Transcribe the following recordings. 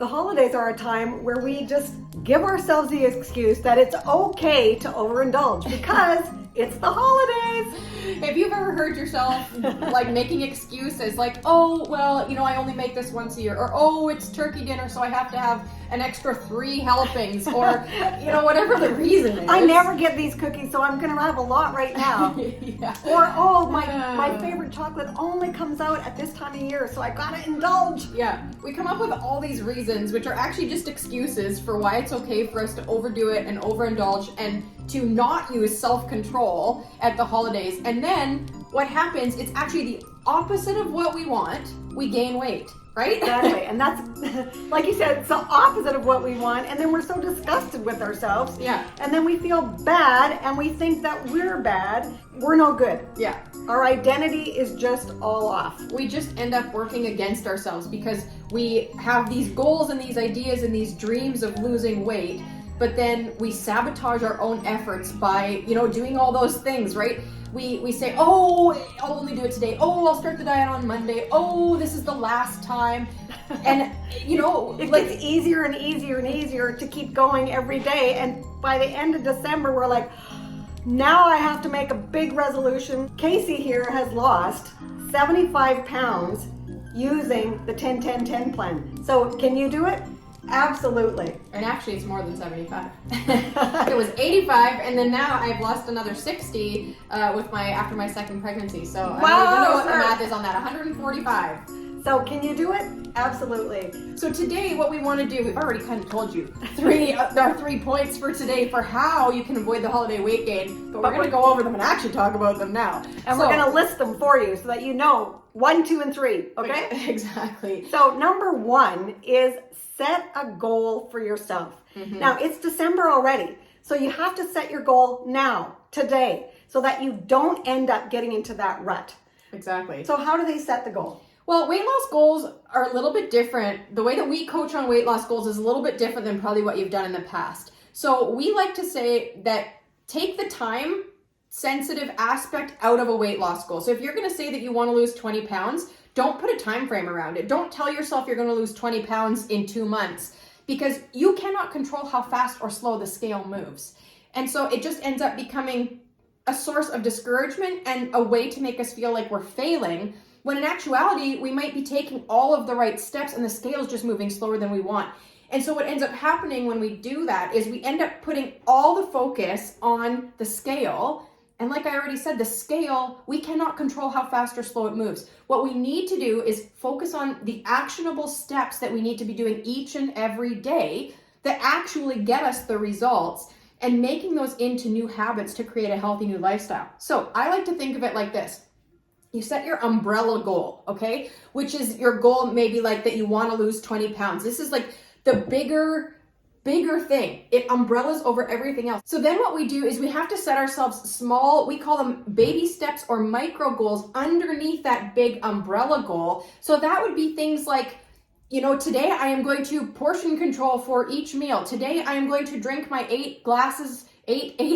the holidays are a time where we just give ourselves the excuse that it's okay to overindulge because it's the holidays. Have you ever heard yourself like making excuses like, oh, well, you know, I only make this once a year, or oh, it's turkey dinner, so I have to have an extra 3 helpings, or, you know, whatever the reason is. I never get these cookies, so I'm gonna have a lot right now. Yeah. Or, oh, my favorite chocolate only comes out at this time of year, so I gotta indulge. Yeah, we come up with all these reasons, which are actually just excuses for why it's okay for us to overdo it and overindulge and to not use self-control at the holidays. And then what happens, it's actually the opposite of what we want. We gain weight, right? Exactly, and that's, like you said, it's the opposite of what we want, and then we're so disgusted with ourselves. Yeah. And then we feel bad, and we think that we're bad. We're no good. Yeah. Our identity is just all off. We just end up working against ourselves because we have these goals and these ideas and these dreams of losing weight, but then we sabotage our own efforts by, you know, doing all those things, right? We say, oh, I'll only do it today. Oh, I'll start the diet on Monday. Oh, this is the last time. And, you know, it gets easier and easier and easier to keep going every day. And by the end of December, we're like, now I have to make a big resolution. Casey here has lost 75 pounds using the 10-10-10 plan. So can you do it? Absolutely. And actually it's more than 75. It was 85, and then now I've lost another 60 after my second pregnancy. So I don't even know what the math is on that. 145. So can you do it? Absolutely. So today what we want to do, we've already kind of told you there are 3 points for today for how you can avoid the holiday weight gain, but we're going to go over them and actually talk about them now. And we're going to list them for you so that you know 1, 2, and 3, okay? Exactly. So number 1 is set a goal for yourself. Mm-hmm. Now it's December already, so you have to set your goal now, today, so that you don't end up getting into that rut. Exactly. So how do they set the goal? Well, weight loss goals are a little bit different. The way that we coach on weight loss goals is a little bit different than probably what you've done in the past. So we like to say that take the time sensitive aspect out of a weight loss goal. So if you're going to say that you want to lose 20 pounds, don't put a time frame around it. Don't tell yourself you're going to lose 20 pounds in 2 months, because you cannot control how fast or slow the scale moves. And so it just ends up becoming a source of discouragement and a way to make us feel like we're failing, when in actuality, we might be taking all of the right steps and the scale's just moving slower than we want. And so what ends up happening when we do that is we end up putting all the focus on the scale. And like I already said, the scale, we cannot control how fast or slow it moves. What we need to do is focus on the actionable steps that we need to be doing each and every day that actually get us the results, and making those into new habits to create a healthy new lifestyle. So I like to think of it like this. You set your umbrella goal, okay? Which is your goal maybe like that you want to lose 20 pounds. This is like the bigger thing. It umbrellas over everything else. So then what we do is we have to set ourselves small, we call them baby steps or micro goals underneath that big umbrella goal. So that would be things like, you know, today I am going to portion control for each meal. Today I am going to drink my 8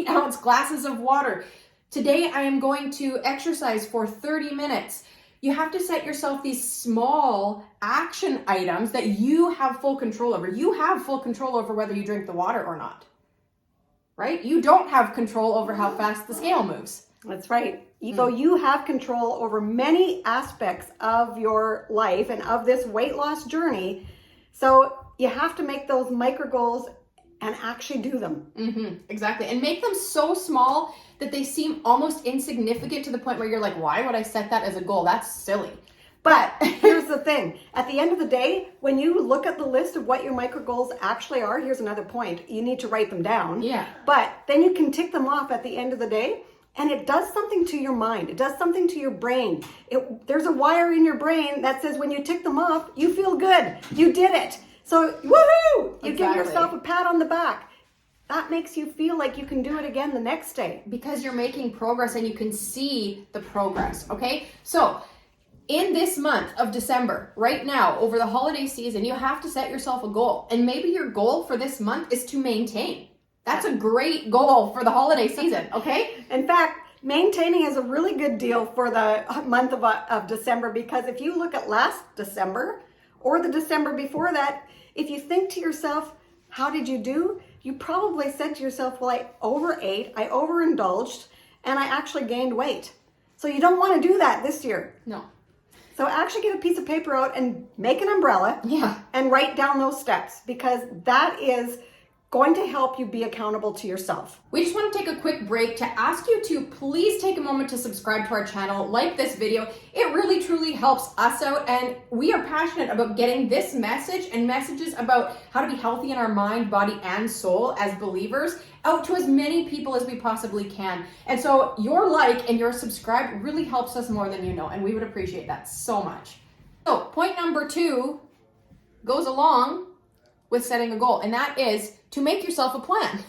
ounce glasses of water. Today I am going to exercise for 30 minutes. You have to set yourself these small action items that you have full control over. You have full control over whether you drink the water or not, right? You don't have control over how fast the scale moves. That's right. So you have control over many aspects of your life and of this weight loss journey. So you have to make those micro goals and actually do them. Mm-hmm, exactly. And make them so small that they seem almost insignificant to the point where you're like, why would I set that as a goal? That's silly. But here's the thing. At the end of the day, when you look at the list of what your micro goals actually are, here's another point. You need to write them down. Yeah. But then you can tick them off at the end of the day, and it does something to your mind. It does something to your brain. There's a wire in your brain that says when you tick them off, you feel good. You did it. So, woohoo! You give yourself a pat on the back. That makes you feel like you can do it again the next day. Because you're making progress and you can see the progress, okay? So, in this month of December, right now, over the holiday season, you have to set yourself a goal. And maybe your goal for this month is to maintain. That's a great goal for the holiday season, okay? In fact, maintaining is a really good deal for the month of December, because if you look at last December, or the December before that, if you think to yourself, how did you do? You probably said to yourself, well, I overate, I overindulged, and I actually gained weight. So you don't want to do that this year. No. So actually get a piece of paper out and make an umbrella and write down those steps, because that is going to help you be accountable to yourself. We just want to take a quick break to ask you to please take a moment to subscribe to our channel, like this video. It really truly helps us out, and we are passionate about getting this message and messages about how to be healthy in our mind, body, and soul as believers out to as many people as we possibly can. And so your like and your subscribe really helps us more than you know, and we would appreciate that so much. So point number 2 goes along with setting a goal, and that is to make yourself a plan.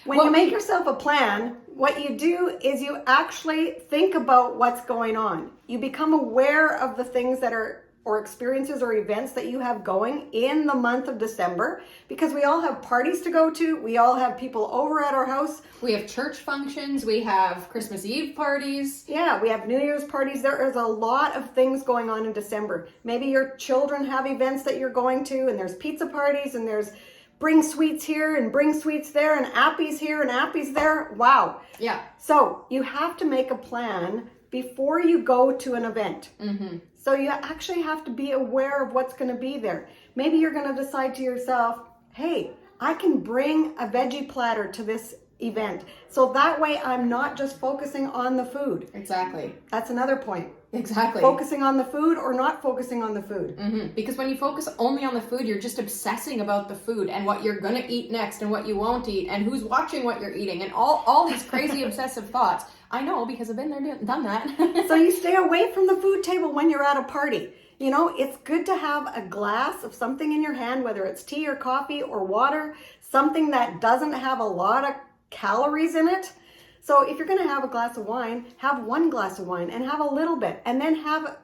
When you make yourself a plan, what you do is you actually think about what's going on. You become aware of the things that are, or experiences or events that you have going in the month of December, because we all have parties to go to. We all have people over at our house. We have church functions. We have Christmas Eve parties. Yeah, we have New Year's parties. There is a lot of things going on in December. Maybe your children have events that you're going to, and there's pizza parties, and there's bring sweets here and bring sweets there, and appies here and appies there. Wow. Yeah. So you have to make a plan before you go to an event. Mm-hmm. So you actually have to be aware of what's going to be there. Maybe you're going to decide to yourself, hey, I can bring a veggie platter to this event. So that way I'm not just focusing on the food. Exactly. That's another point. Exactly. Focusing on the food or not focusing on the food. Mm-hmm. Because when you focus only on the food, you're just obsessing about the food and what you're going to eat next and what you won't eat and who's watching what you're eating and all these crazy obsessive thoughts. I know, because I've been there, done that. So you stay away from the food table when you're at a party. You know, it's good to have a glass of something in your hand, whether it's tea or coffee or water, something that doesn't have a lot of calories in it. So if you're going to have a glass of wine, have one glass of wine and have a little bit, and then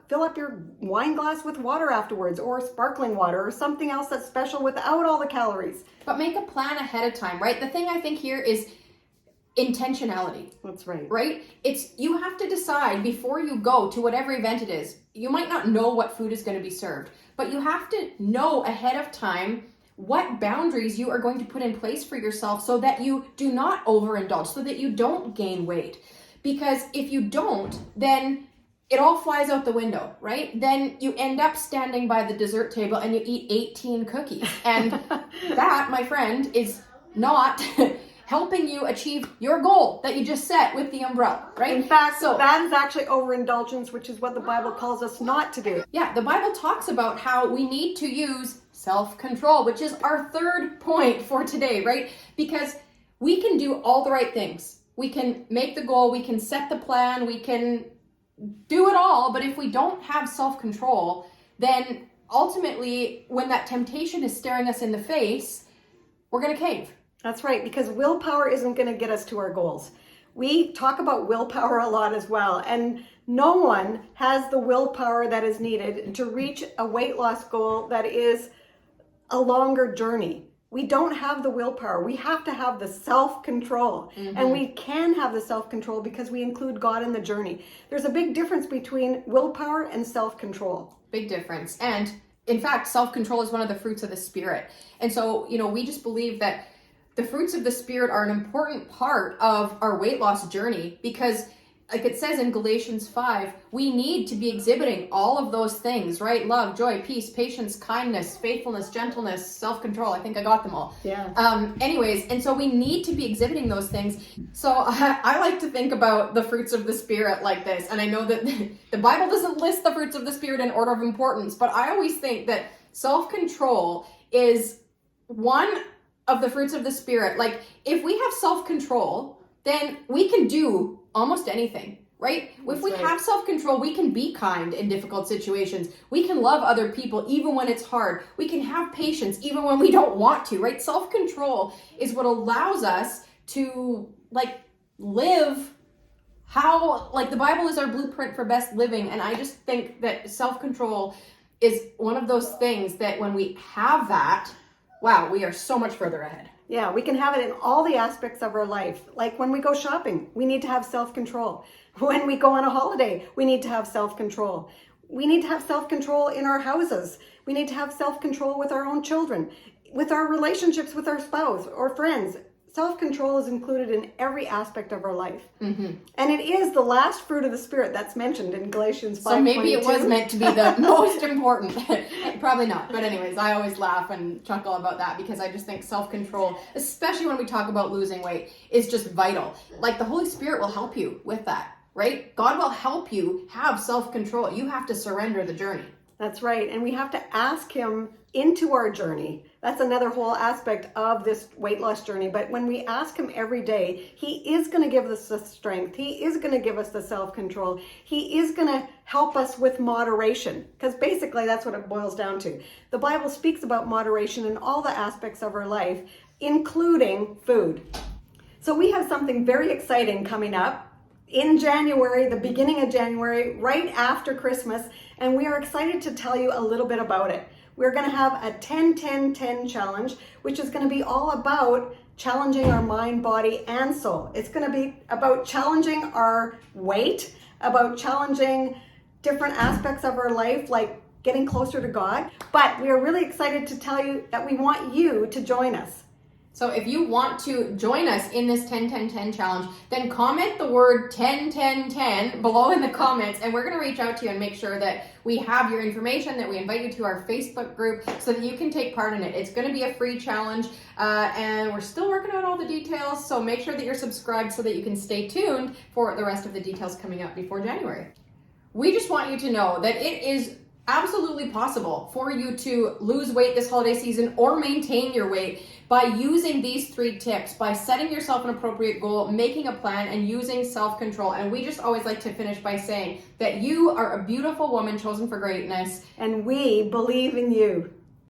fill up your wine glass with water afterwards, or sparkling water, or something else that's special without all the calories. But make a plan ahead of time, right? The thing I think here is intentionality. That's right. Right? You have to decide before you go to whatever event it is. You might not know what food is going to be served, but you have to know ahead of time what boundaries you are going to put in place for yourself so that you do not overindulge, so that you don't gain weight. Because if you don't, then it all flies out the window, right? Then you end up standing by the dessert table and you eat 18 cookies. And that, my friend, is not helping you achieve your goal that you just set with the umbrella, right? In fact, so that is actually overindulgence, which is what the Bible calls us not to do. Yeah, the Bible talks about how we need to use self-control, which is our third point for today, right? Because we can do all the right things. We can make the goal, we can set the plan, we can do it all, but if we don't have self-control, then ultimately when that temptation is staring us in the face, we're going to cave. That's right, because willpower isn't going to get us to our goals. We talk about willpower a lot as well, and no one has the willpower that is needed to reach a weight loss goal that is a longer journey. We don't have the willpower. We have to have the self-control. Mm-hmm. And we can have the self-control because we include God in the journey. There's a big difference between willpower and self-control. Big difference. And in fact, self-control is one of the fruits of the Spirit. And so, we just believe that the fruits of the Spirit are an important part of our weight loss journey because, like it says in Galatians 5, we need to be exhibiting all of those things, right? Love, joy, peace, patience, kindness, faithfulness, gentleness, self-control. I think I got them all. Yeah. Anyways, and so we need to be exhibiting those things. So I like to think about the fruits of the Spirit like this. And I know that the Bible doesn't list the fruits of the Spirit in order of importance, but I always think that self-control is one of the fruits of the Spirit. Like, if we have self-control, then we can do almost anything, right? If we have self-control, we can be kind in difficult situations. We can love other people even when it's hard. We can have patience even when we don't want to, right? Self-control is what allows us to live how, the Bible is our blueprint for best living. And I just think that self-control is one of those things that when we have that, wow, we are so much further ahead. Yeah, we can have it in all the aspects of our life. Like when we go shopping, we need to have self-control. When we go on a holiday, we need to have self-control. We need to have self-control in our houses. We need to have self-control with our own children, with our relationships with our spouse or friends. Self-control is included in every aspect of our life. And it is the last fruit of the Spirit that's mentioned in Galatians 5:22. So maybe it was meant to be the most important. Probably not. But anyways, I always laugh and chuckle about that because I just think self-control, especially when we talk about losing weight, is just vital. Like the Holy Spirit will help you with that, right? God will help you have self-control. You have to surrender the journey. That's right. And we have to ask Him into our journey. That's another whole aspect of this weight loss journey. But when we ask Him every day, He is going to give us the strength. He is going to give us the self-control. He is going to help us with moderation, because basically that's what it boils down to. The Bible speaks about moderation in all the aspects of our life, including food. So we have something very exciting coming up in January, the beginning of January, right after Christmas, and we are excited to tell you a little bit about it. We're going to have a 10-10-10 challenge, which is going to be all about challenging our mind, body, and soul. It's going to be about challenging our weight, about challenging different aspects of our life, like getting closer to God. But we are really excited to tell you that we want you to join us. So if you want to join us in this 10-10-10 challenge, then comment the word 10-10-10 below in the comments, and we're going to reach out to you and make sure that we have your information, that we invite you to our Facebook group so that you can take part in it. It's going to be a free challenge, and we're still working out all the details, so make sure that you're subscribed so that you can stay tuned for the rest of the details coming up before January. We just want you to know that it is absolutely possible for you to lose weight this holiday season or maintain your weight by using these 3 tips, by setting yourself an appropriate goal, making a plan, and using self-control. And we just always like to finish by saying that you are a beautiful woman chosen for greatness. And we believe in you.